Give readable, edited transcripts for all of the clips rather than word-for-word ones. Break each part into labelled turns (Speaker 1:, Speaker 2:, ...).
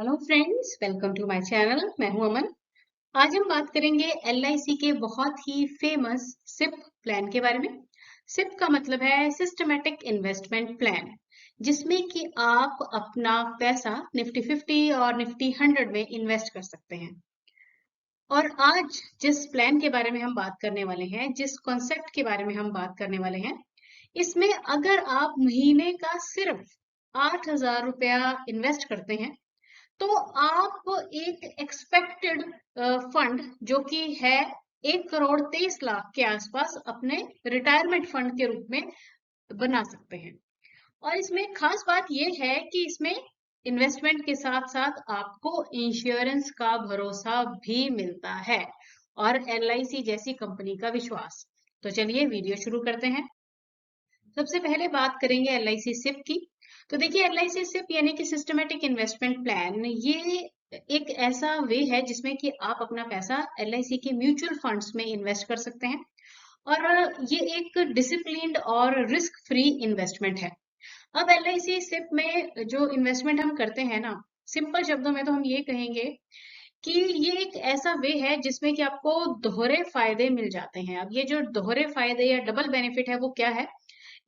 Speaker 1: Hello friends, welcome to my channel. मैं हूं अमन। आज हम बात करेंगे एलआईसी के बहुत ही फेमस सिप प्लान के बारे में। सिप का मतलब है सिस्टमैटिक इन्वेस्टमेंट प्लान, जिसमें कि आप अपना पैसा निफ्टी 50 और निफ्टी 100 में इन्वेस्ट कर सकते हैं। और आज जिस प्लान के बारे में हम बात करने वाले हैं, जिस कॉन्सेप्ट के बारे में हम बात करने वाले हैं, इसमें अगर आप महीने का सिर्फ 8,000 रुपया इन्वेस्ट करते हैं तो आप एक एक्सपेक्टेड फंड जो कि है 1,23,00,000 के आसपास अपने रिटायरमेंट फंड के रूप में बना सकते हैं। और इसमें खास बात यह है कि इसमें इन्वेस्टमेंट के साथ साथ आपको इंश्योरेंस का भरोसा भी मिलता है और एलआईसी जैसी कंपनी का विश्वास। तो चलिए वीडियो शुरू करते हैं। सबसे पहले बात करेंगे एलआईसी सिप की। तो देखिए, एलआईसी सिप यानी कि सिस्टमेटिक इन्वेस्टमेंट प्लान, ये एक ऐसा वे है जिसमें कि आप अपना पैसा एलआईसी के म्यूचुअल फंड्स में इन्वेस्ट कर सकते हैं। और ये एक डिसिप्लिन्ड और रिस्क फ्री इन्वेस्टमेंट है। अब एलआईसी सिप में जो इन्वेस्टमेंट हम करते हैं ना, सिंपल शब्दों में तो हम ये कहेंगे कि ये एक ऐसा वे है जिसमें कि आपको दोहरे फायदे मिल जाते हैं। अब ये जो दोहरे फायदे या डबल बेनिफिट है वो क्या है?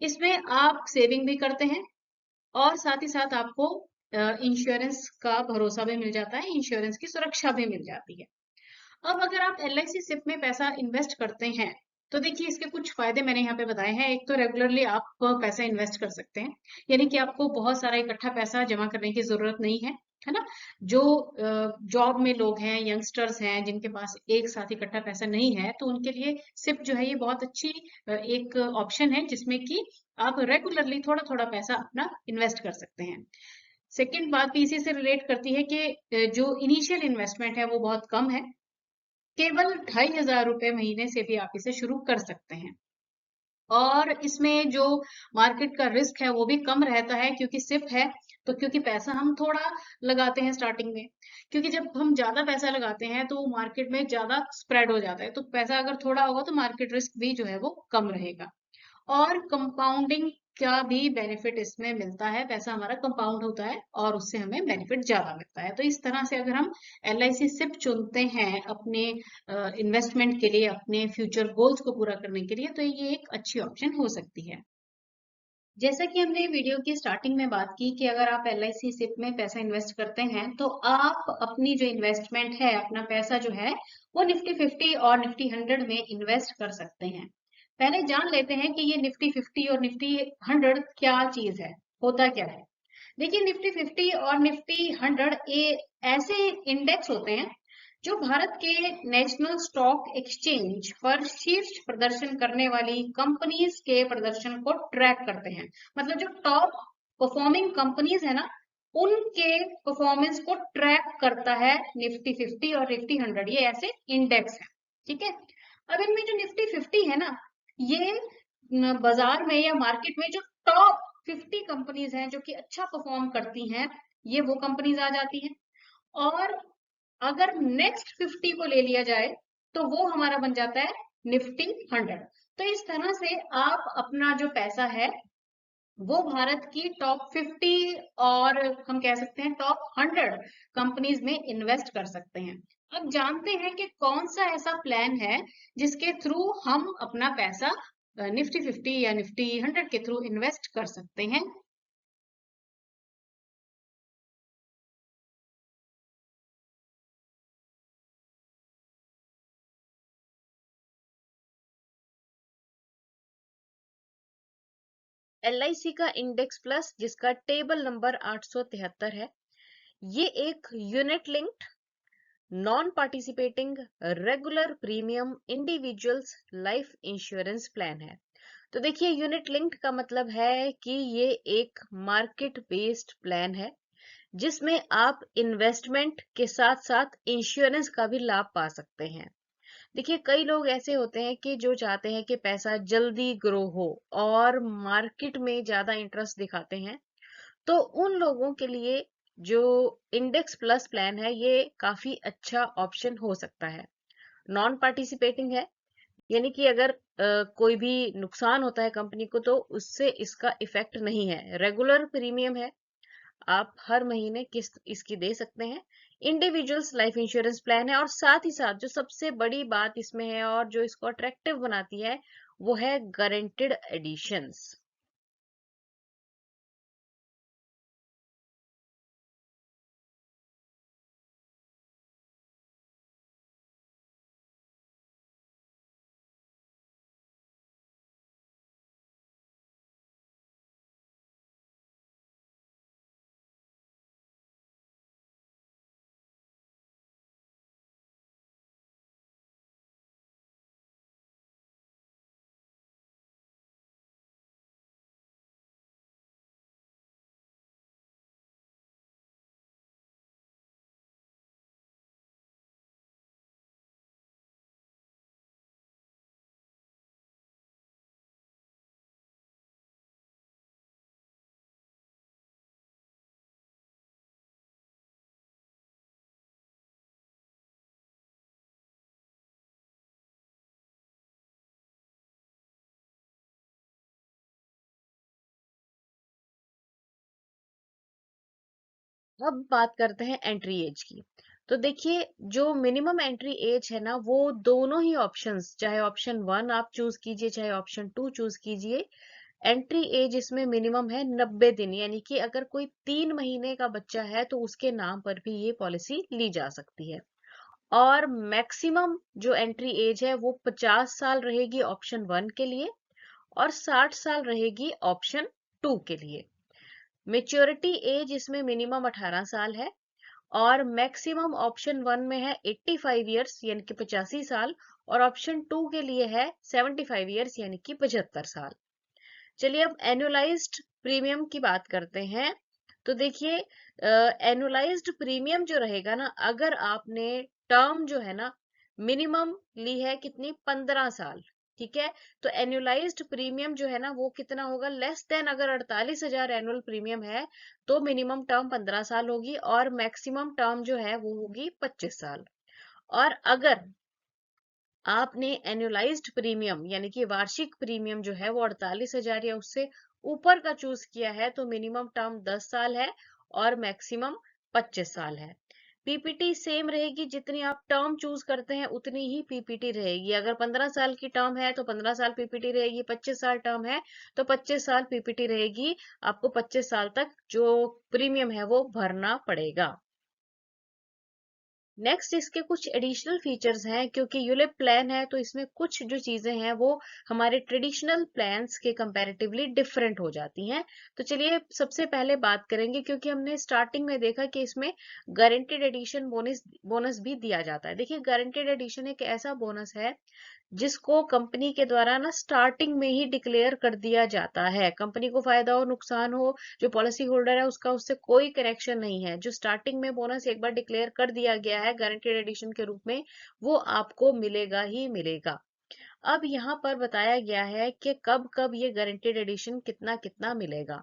Speaker 1: इसमें आप सेविंग भी करते हैं और साथ ही साथ आपको इंश्योरेंस का भरोसा भी मिल जाता है, इंश्योरेंस की सुरक्षा भी मिल जाती है। अब अगर आप एलआईसी सिप में पैसा इन्वेस्ट करते हैं तो देखिए, इसके कुछ फायदे मैंने यहाँ पे बताए हैं। एक तो रेगुलरली आप पैसा इन्वेस्ट कर सकते हैं, यानी कि आपको बहुत सारा इकट्ठा पैसा जमा करने की जरूरत नहीं है ना। जो जॉब में लोग हैं, यंगस्टर्स हैं, जिनके पास एक साथ इकट्ठा पैसा नहीं है, तो उनके लिए सिप जो है ये बहुत अच्छी एक ऑप्शन है जिसमें कि आप रेगुलरली थोड़ा थोड़ा पैसा अपना इन्वेस्ट कर सकते हैं। सेकेंड बात भी इसी से रिलेट करती है कि जो इनिशियल इन्वेस्टमेंट है वो बहुत कम है। केवल 2,500 रुपए महीने से भी आप इसे शुरू कर सकते हैं। और इसमें जो मार्केट का रिस्क है वो भी कम रहता है, क्योंकि सिप है तो क्योंकि पैसा हम थोड़ा लगाते हैं स्टार्टिंग में। क्योंकि जब हम ज्यादा पैसा लगाते हैं तो मार्केट में ज्यादा स्प्रेड हो जाता है, तो पैसा अगर थोड़ा होगा तो मार्केट रिस्क भी जो है वो कम रहेगा। और कंपाउंडिंग का भी बेनिफिट इसमें मिलता है, पैसा हमारा कंपाउंड होता है और उससे हमें बेनिफिट ज्यादा मिलता है। तो इस तरह से अगर हम एलआईसी सिप चुनते हैं अपने इन्वेस्टमेंट के लिए, अपने फ्यूचर गोल्स को पूरा करने के लिए, तो ये एक अच्छी ऑप्शन हो सकती है। जैसा कि हमने वीडियो की स्टार्टिंग में बात की कि अगर आप एलआईसी सिप में पैसा इन्वेस्ट करते हैं तो आप अपनी जो इन्वेस्टमेंट है, अपना पैसा जो है वो निफ्टी 50 और निफ्टी 100 में इन्वेस्ट कर सकते हैं। पहले जान लेते हैं कि ये निफ्टी 50 और निफ्टी 100 क्या चीज है, होता क्या है। देखिए, निफ्टी 50 और निफ्टी 100 ये ऐसे इंडेक्स होते हैं जो भारत के नेशनल स्टॉक एक्सचेंज पर शीर्ष प्रदर्शन करने वाली कंपनीज के प्रदर्शन को ट्रैक करते हैं। मतलब जो टॉप परफॉर्मिंग कंपनीज है ना, उनके परफॉर्मेंस को ट्रैक करता है निफ्टी 50 और निफ्टी 100। ये ऐसे इंडेक्स है, ठीक है। अब इनमें जो निफ्टी 50 है ना, ये बाजार में या मार्केट में जो टॉप 50 कंपनीज हैं जो कि अच्छा परफॉर्म करती हैं, ये वो कंपनीज आ जाती हैं। और अगर नेक्स्ट 50 को ले लिया जाए तो वो हमारा बन जाता है निफ्टी 100। तो इस तरह से आप अपना जो पैसा है वो भारत की टॉप 50 और हम कह सकते हैं टॉप 100 कंपनीज में इन्वेस्ट कर सकते हैं। अब जानते हैं कि कौन सा ऐसा प्लान है जिसके थ्रू हम अपना पैसा निफ्टी 50 या निफ्टी 100 के थ्रू इन्वेस्ट कर सकते हैं।
Speaker 2: LIC का इंडेक्स प्लस, जिसका टेबल नंबर 873 है। ये एक unit linked non participating regular premium individuals life insurance plan है। तो देखिए, यूनिट लिंक्ड का मतलब है कि ये एक मार्केट बेस्ड प्लान है जिसमें आप इन्वेस्टमेंट के साथ साथ इंश्योरेंस का भी लाभ पा सकते हैं। देखिए, कई लोग ऐसे होते हैं कि जो चाहते हैं कि पैसा जल्दी ग्रो हो और मार्केट में ज्यादा इंटरेस्ट दिखाते हैं। तो उन लोगों के लिए जो इंडेक्स प्लस प्लान है ये काफी अच्छा ऑप्शन हो सकता है। नॉन पार्टिसिपेटिंग है, यानी कि अगर कोई भी नुकसान होता है कंपनी को तो उससे इसका इफेक्ट नहीं है। रेगुलर प्रीमियम है, आप हर महीने किस्त इसकी दे सकते हैं। इंडिविजुअल्स लाइफ इंश्योरेंस प्लान है, और साथ ही साथ जो सबसे बड़ी बात इसमें है और जो इसको अट्रैक्टिव बनाती है वो है गारंटेड एडिशंस। अब बात करते हैं एंट्री एज की। तो देखिए, जो मिनिमम एंट्री एज है ना, वो दोनों ही ऑप्शंस, चाहे ऑप्शन 1 आप चूज कीजिए चाहे ऑप्शन 2 चूज कीजिए, एंट्री एज इसमें मिनिमम है 90 दिन। यानी कि अगर कोई 3 महीने का बच्चा है तो उसके नाम पर भी ये पॉलिसी ली जा सकती है। और मैक्सिमम जो एंट्री एज है वो 50 साल रहेगी ऑप्शन 1 के लिए, और 60 साल रहेगी ऑप्शन 2 के लिए। मेच्योरिटी एज इसमें मिनिमम 18 साल है, और मैक्सिमम ऑप्शन 1 में है 85 ईयर्स यानी कि 85 साल, और ऑप्शन 2 के लिए है 75 ईयर्स यानी कि 75 साल। चलिए अब एनुअलाइज्ड प्रीमियम की बात करते हैं। तो देखिए, एनुअलाइज्ड प्रीमियम जो रहेगा ना, अगर आपने टर्म जो है ना मिनिमम ली है कितनी, 15 साल, ठीक है, तो एनुअलाइज्ड प्रीमियम जो है ना वो कितना होगा, लेस देन, अगर 48,000 एनुअल प्रीमियम है तो मिनिमम टर्म 15 साल होगी और मैक्सिमम टर्म जो है वो होगी 25 साल। और अगर आपने एनुअलाइज्ड प्रीमियम यानी कि वार्षिक प्रीमियम जो है वो 48,000 या उससे ऊपर का चूज किया है तो मिनिमम टर्म 10 साल है और मैक्सिमम 25 साल है। पीपीटी सेम रहेगी, जितनी आप टर्म चूज करते हैं उतनी ही पीपीटी रहेगी। अगर 15 साल की टर्म है तो 15 साल पीपीटी रहेगी, 25 साल टर्म है तो 25 साल पीपीटी रहेगी। आपको 25 साल तक जो प्रीमियम है वो भरना पड़ेगा। नेक्स्ट इसके कुछ एडिशनल फीचर्स हैं, क्योंकि यूलिप प्लान है तो इसमें कुछ जो चीजें हैं वो हमारे ट्रेडिशनल प्लान्स के कंपैरेटिवली डिफरेंट हो जाती हैं। तो चलिए सबसे पहले बात करेंगे, क्योंकि हमने स्टार्टिंग में देखा कि इसमें गारंटेड एडिशन बोनस बोनस भी दिया जाता है। देखिए, गारंटेड एडिशन एक ऐसा बोनस है जिसको कंपनी के द्वारा ना स्टार्टिंग में ही डिक्लेयर कर दिया जाता है। कंपनी को फायदा हो नुकसान हो, जो पॉलिसी होल्डर है उसका उससे कोई कनेक्शन नहीं है। जो स्टार्टिंग में बोनस एक बार डिक्लेयर कर दिया गया है गारंटेड एडिशन के रूप में, वो आपको मिलेगा ही मिलेगा। अब यहाँ पर बताया गया है कि कब कब ये गारंटेड एडिशन कितना कितना मिलेगा।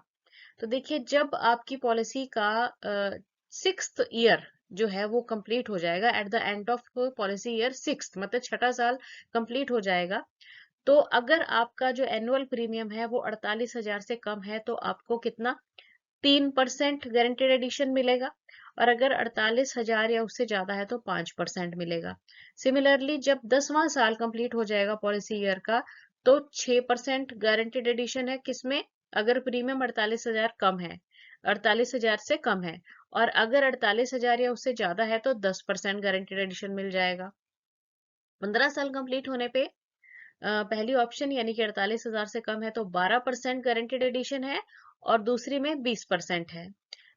Speaker 2: तो देखिए, जब आपकी पॉलिसी का 6th ईयर जो है वो कंप्लीट हो जाएगा, at the end of policy year 6th मतलब छठा साल कंप्लीट हो जाएगा, तो अगर आपका जो एनुअल प्रीमियम है वो 48,000 से कम है तो आपको कितना, 3% गारंटेड एडिशन मिलेगा। और अगर 48,000 या उससे ज्यादा है तो 5% मिलेगा। सिमिलरली जब 10वां साल कंप्लीट हो जाएगा पॉलिसी ईयर का, तो 6% गारंटेड एडिशन है, किसमें, अगर प्रीमियम 48,000 कम है, 48,000 से कम है, और अगर 48,000 या उससे ज्यादा है तो 10% गारंटेड एडिशन मिल जाएगा। 15 साल कंप्लीट होने पे पहली ऑप्शन यानी कि 48,000 से कम है तो 12% गारंटेड एडिशन है, और दूसरी में 20% है।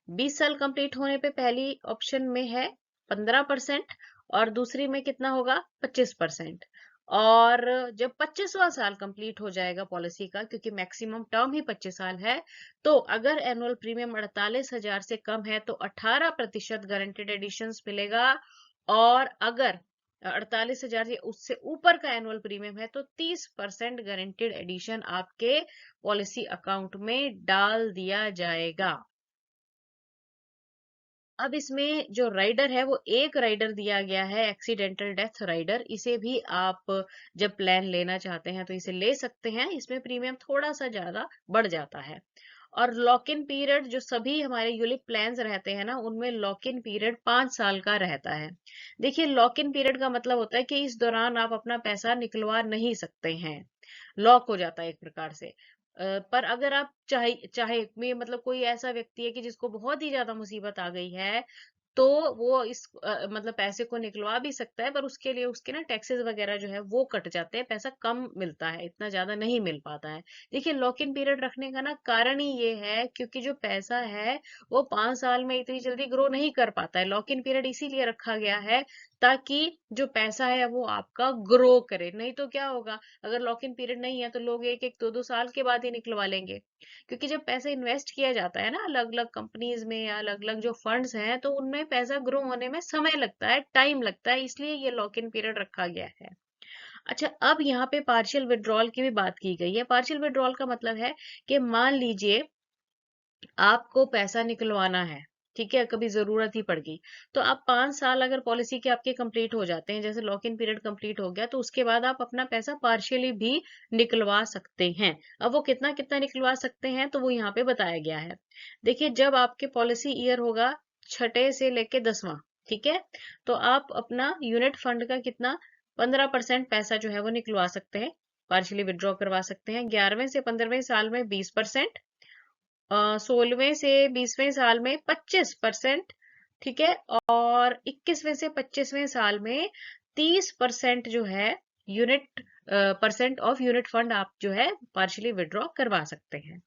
Speaker 2: 20 साल कंप्लीट होने पे पहली ऑप्शन में है 15%, और दूसरी में कितना होगा, 25%। और जब 25वां साल कंप्लीट हो जाएगा पॉलिसी का, क्योंकि मैक्सिमम टर्म ही 25 साल है, तो अगर एनुअल प्रीमियम 48,000 से कम है तो 18% गारंटेड एडिशन मिलेगा, और अगर 48,000 या उससे ऊपर का एनुअल प्रीमियम है तो 30% गारंटेड एडिशन आपके पॉलिसी अकाउंट में डाल दिया जाएगा। अब इसमें जो राइडर है वो एक राइडर दिया गया है, एक्सीडेंटल डेथ राइडर। इसे भी आप जब प्लान लेना चाहते हैं तो इसे ले सकते हैं, इसमें प्रीमियम थोड़ा सा ज्यादा बढ़ जाता है। और लॉक इन पीरियड जो सभी हमारे यूलिप प्लान्स रहते हैं ना, उनमें लॉक इन पीरियड 5 साल का रहता है। देखिए, लॉक इन पीरियड का मतलब होता है कि इस दौरान आप अपना पैसा निकलवा नहीं सकते हैं, लॉक हो जाता है एक प्रकार से। पर अगर आप चाहे चाहे मतलब कोई ऐसा व्यक्ति है कि जिसको बहुत ही ज्यादा मुसीबत आ गई है, तो वो इस मतलब पैसे को निकलवा भी सकता है, पर उसके लिए उसके ना टैक्सेस वगैरह जो है वो कट जाते हैं, पैसा कम मिलता है, इतना ज्यादा नहीं मिल पाता है। देखिए, लॉक इन पीरियड रखने का ना कारण ही ये है क्योंकि जो पैसा है वो 5 साल में इतनी जल्दी ग्रो नहीं कर पाता है। लॉक इन पीरियड इसीलिए रखा गया है ताकि जो पैसा है वो आपका ग्रो करे। नहीं तो क्या होगा, अगर लॉक इन पीरियड नहीं है तो लोग एक एक दो दो साल के बाद ही निकलवा लेंगे। क्योंकि जब पैसा इन्वेस्ट किया जाता है ना अलग अलग कंपनीज में या अलग अलग जो फंड्स हैं, तो उनमें पैसा ग्रो होने में समय लगता है, टाइम लगता है, इसलिए ये लॉक इन पीरियड रखा गया है। अच्छा, अब यहाँ पे पार्शियल विड्रॉल की भी बात की गई है। पार्शियल विड्रॉल का मतलब है कि मान लीजिए आपको पैसा निकलवाना है, ठीक है, कभी जरूरत ही पड़ गई, तो आप 5 साल अगर पॉलिसी के आपके कंप्लीट हो जाते हैं, जैसे लॉक इन पीरियड कंप्लीट हो गया, तो उसके बाद आप अपना पैसा पार्शियली भी निकलवा सकते हैं। अब वो कितना कितना निकलवा सकते हैं तो वो यहाँ पे बताया गया है। देखिए, जब आपके पॉलिसी ईयर होगा छठे से लेके 10वां, ठीक है, तो आप अपना यूनिट फंड का कितना 15% पैसा जो है वो निकलवा सकते हैं, पार्शियली विड्रॉ करवा सकते हैं। 11वें से 15वें साल में 20%, 16वें से 20वें साल में 25%, ठीक है, और 21वें से 25वें साल में 30% जो है unit percent of unit fund आप जो है पार्शियली विड्रॉ करवा सकते हैं।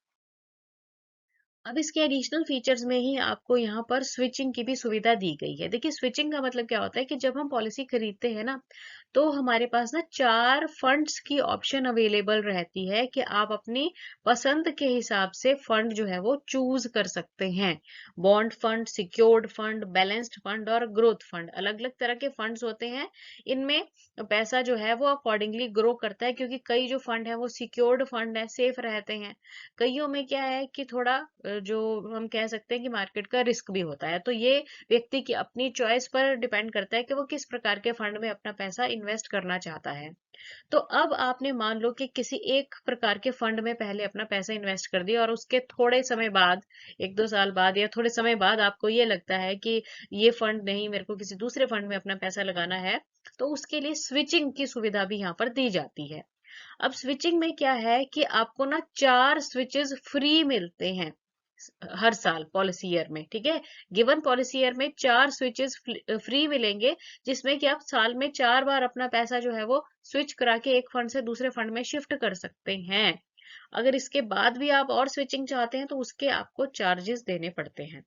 Speaker 2: अब इसके एडिशनल फीचर्स में ही आपको यहाँ पर स्विचिंग की भी सुविधा दी गई है। देखिए, स्विचिंग का मतलब क्या होता है कि जब हम पॉलिसी खरीदते हैं ना, तो हमारे पास ना 4 फंड्स की ऑप्शन अवेलेबल रहती है कि आप अपनी पसंद के हिसाब से फंड जो है वो चूज कर सकते हैं। Bond fund, secured fund, balanced fund और ग्रोथ फंड, अलग अलग तरह के फंड्स होते हैं। इनमें पैसा जो है वो अकॉर्डिंगली ग्रो करता है, क्योंकि कई जो फंड है वो सिक्योर्ड फंड है, सेफ रहते हैं। कईयों में क्या है कि थोड़ा जो हम कह सकते हैं कि मार्केट का रिस्क भी होता है। तो ये व्यक्ति की अपनी चॉइस पर डिपेंड करता है कि वो किस प्रकार के फंड में अपना पैसा इन्वेस्ट करना चाहता है। तो अब आपने मान लो कि किसी एक प्रकार के फंड में पहले अपना पैसा इन्वेस्ट कर दिया और उसके थोड़े समय बाद, 1-2 साल बाद या थोड़े समय बाद आपको ये लगता है कि ये फंड नहीं, मेरे को किसी दूसरे फंड में अपना पैसा लगाना है, तो उसके लिए स्विचिंग की सुविधा भी यहाँ पर दी जाती है। अब स्विचिंग में क्या है कि आपको ना 4 स्विचेस फ्री मिलते हैं हर साल पॉलिसी ईयर में, ठीक है। गिवन पॉलिसी ईयर में 4 स्विचेस फ्री मिलेंगे, जिसमें कि आप साल में 4 बार अपना पैसा जो है वो स्विच करा के एक फंड से दूसरे फंड में शिफ्ट कर सकते हैं। अगर इसके बाद भी आप और स्विचिंग चाहते हैं तो उसके आपको चार्जेस देने पड़ते हैं।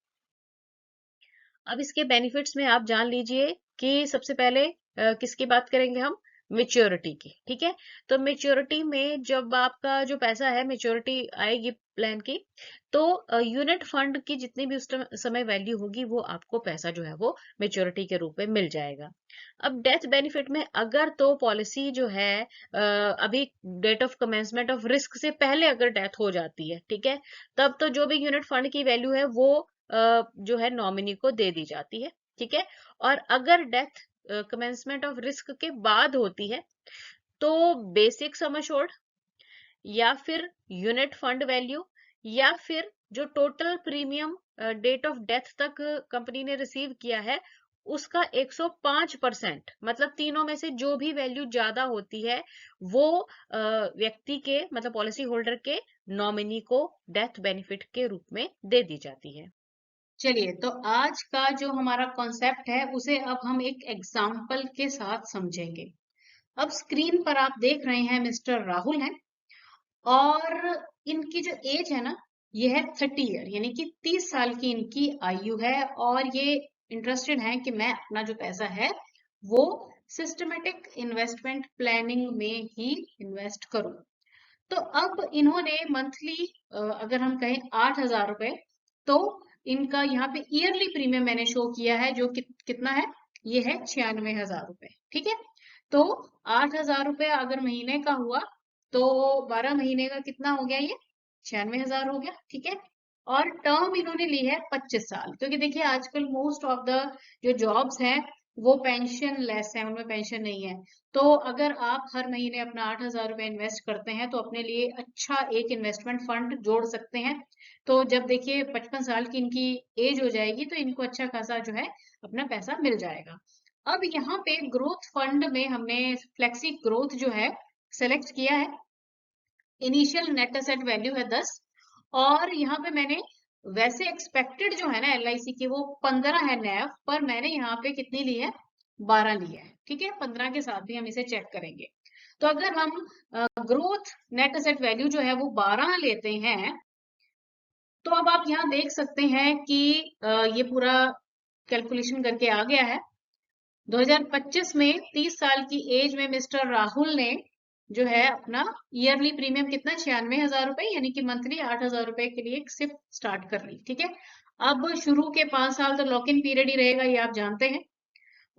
Speaker 2: अब इसके बेनिफिट्स में आप जान लीजिए कि सबसे पहले किसकी बात करेंगे हम, मेच्योरिटी की, ठीक है। तो मेच्योरिटी में जब आपका जो पैसा है, मेच्योरिटी आएगी प्लान की, तो यूनिट फंड की जितनी भी उस समय वैल्यू होगी वो आपको पैसा जो है वो मेच्योरिटी के रूप में मिल जाएगा। अब डेथ बेनिफिट में अगर तो पॉलिसी जो है अभी date of commencement of risk से पहले अगर डेथ हो जाती है, ठीक है, तब तो जो भी यूनिट फंड की वैल्यू है वो जो है नॉमिनी को दे दी जाती है, ठीक है। और अगर डेथ कमेंसमेंट ऑफ रिस्क के बाद होती है, तो बेसिक सम एश्योर्ड या फिर यूनिट फंड वैल्यू या फिर जो total premium date of death तक कंपनी ने रिसीव किया है उसका 105%, मतलब तीनों में से जो भी वैल्यू ज्यादा होती है वो व्यक्ति के मतलब पॉलिसी होल्डर के नॉमिनी को डेथ बेनिफिट के रूप में दे दी जाती है।
Speaker 1: चलिए, तो आज का जो हमारा कॉन्सेप्ट है उसे अब हम एक एग्जाम्पल के साथ समझेंगे। अब स्क्रीन पर आप देख रहे हैं मिस्टर राहुल हैं, और इनकी जो एज है ना, ये है 30 ईयर, यानी कि 30 साल की इनकी आयु है। और ये इंटरेस्टेड हैं कि मैं अपना जो पैसा है वो सिस्टमेटिक इन्वेस्टमेंट प्लानिंग में ही इन्वेस्ट करूं। तो अब इन्होंने मंथली, अगर हम कहें 8,000 रुपए, तो इनका यहाँ पे ईयरली प्रीमियम मैंने शो किया है, जो कितना है, ये है 96,000 रुपए, ठीक है। तो 8,000 रुपए अगर महीने का हुआ, तो 12 महीने का कितना हो गया, ये 96,000 हो गया, ठीक है। और टर्म इन्होंने ली है 25 साल, क्योंकि देखिए आजकल मोस्ट ऑफ द जो जॉब्स हैं वो पेंशन लेस है, उनमें पेंशन नहीं है। तो अगर आप हर महीने अपना 8,000 रुपए इन्वेस्ट करते हैं तो अपने लिए अच्छा एक इन्वेस्टमेंट फंड जोड़ सकते हैं। तो जब देखिए 55 साल की इनकी एज हो जाएगी तो इनको अच्छा खासा जो है अपना पैसा मिल जाएगा। अब यहाँ पे ग्रोथ फंड में हमने फ्लेक्सी ग्रोथ जो है सेलेक्ट किया है। इनिशियल नेट एसेट वैल्यू है 10, और यहाँ पे मैंने वैसे एक्सपेक्टेड जो है ना LIC की वो 15 है नैव, पर मैंने यहाँ पे कितनी ली है, 12 ली है। ठीक है, 15 के साथ भी हम इसे चेक करेंगे। तो अगर हम ग्रोथ नेट एसेट वैल्यू जो है वो 12 लेते हैं, तो अब आप यहाँ देख सकते हैं कि ये पूरा कैलकुलेशन करके आ गया है। 2025 में 30 साल की एज में मिस्टर राहुल ने जो है अपना ईयरली प्रीमियम कितना, 96,000 रुपए, यानी कि मंथली 8,000 रुपए के लिए एक सिप स्टार्ट कर ली। ठीक है, अब शुरू के 5 साल तो लॉक इन पीरियड ही रहेगा, ये आप जानते हैं।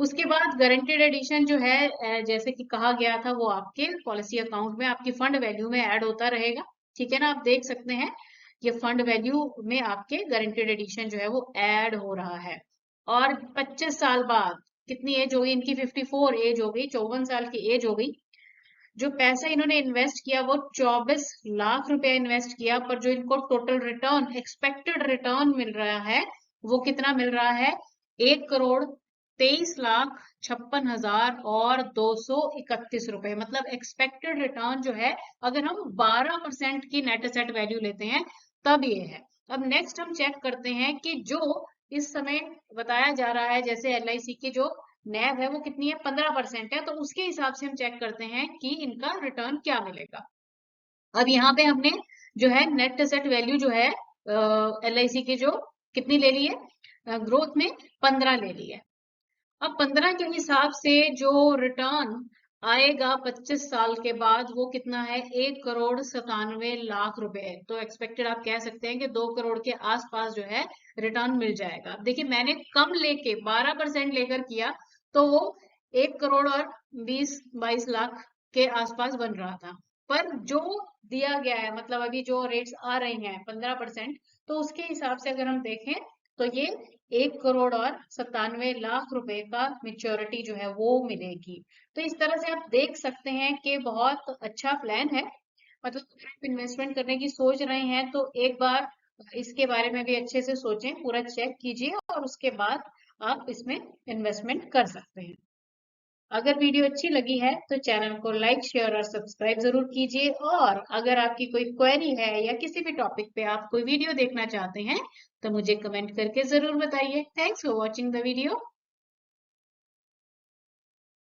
Speaker 1: उसके बाद गारंटेड एडिशन जो है जैसे कि कहा गया था वो आपके पॉलिसी अकाउंट में आपकी फंड वैल्यू में ऐड होता रहेगा। ठीक है ना, आप देख सकते हैं ये फंड वैल्यू में आपके गारंटेड एडिशन जो है वो ऐड हो रहा है। और 25 साल बाद कितनी एज हो गई इनकी, 54 एज हो गई, 54 साल की एज हो गई। जो पैसा इन्होंने इन्वेस्ट किया वो 24 लाख रुपया इन्वेस्ट किया, पर जो इनको टोटल रिटर्न, एक्सपेक्टेड रिटर्न मिल रहा है वो कितना मिल रहा है, 1,23,56,000 और 231 रुपए। मतलब एक्सपेक्टेड रिटर्न जो है अगर हम 12% की नेट एसेट वैल्यू लेते हैं तब ये है। अब नेक्स्ट हम चेक करते हैं कि जो इस समय बताया जा रहा है, जैसे LIC की जो नैव है वो कितनी है, 15% है, तो उसके हिसाब से हम चेक करते हैं कि इनका रिटर्न क्या मिलेगा। अब यहाँ पे हमने जो है नेट एसेट वैल्यू जो है LIC की जो कितनी ले ली है, ग्रोथ में 15 ले ली है। अब 15 के हिसाब से जो रिटर्न आएगा 25 साल के बाद वो कितना है, 1,97,00,000 रुपए। तो एक्सपेक्टेड आप कह सकते हैं कि 2 करोड़ के आसपास जो है रिटर्न मिल जाएगा। देखिए मैंने कम लेके 12% लेकर किया तो वो 1 करोड़ और 20-22 लाख के आसपास बन रहा था। पर जो दिया गया है, मतलब अभी जो रेट्स आ रही हैं 15%, तो उसके हिसाब से अगर हम देखें तो ये 1 करोड़ और 97 लाख रुपए का मेच्योरिटी जो है वो मिलेगी। तो इस तरह से आप देख सकते हैं कि बहुत अच्छा प्लान है। मतलब आप इन्वेस्टमेंट करने की सोच रहे हैं तो एक बार इसके बारे में भी अच्छे से सोचें, पूरा चेक कीजिए और उसके बाद आप इसमें इन्वेस्टमेंट कर सकते हैं। अगर वीडियो अच्छी लगी है तो चैनल को लाइक, शेयर और सब्सक्राइब जरूर कीजिए। और अगर आपकी कोई क्वेरी है या किसी भी टॉपिक पे आप कोई वीडियो देखना चाहते हैं तो मुझे कमेंट करके जरूर बताइए। Thanks for watching the video.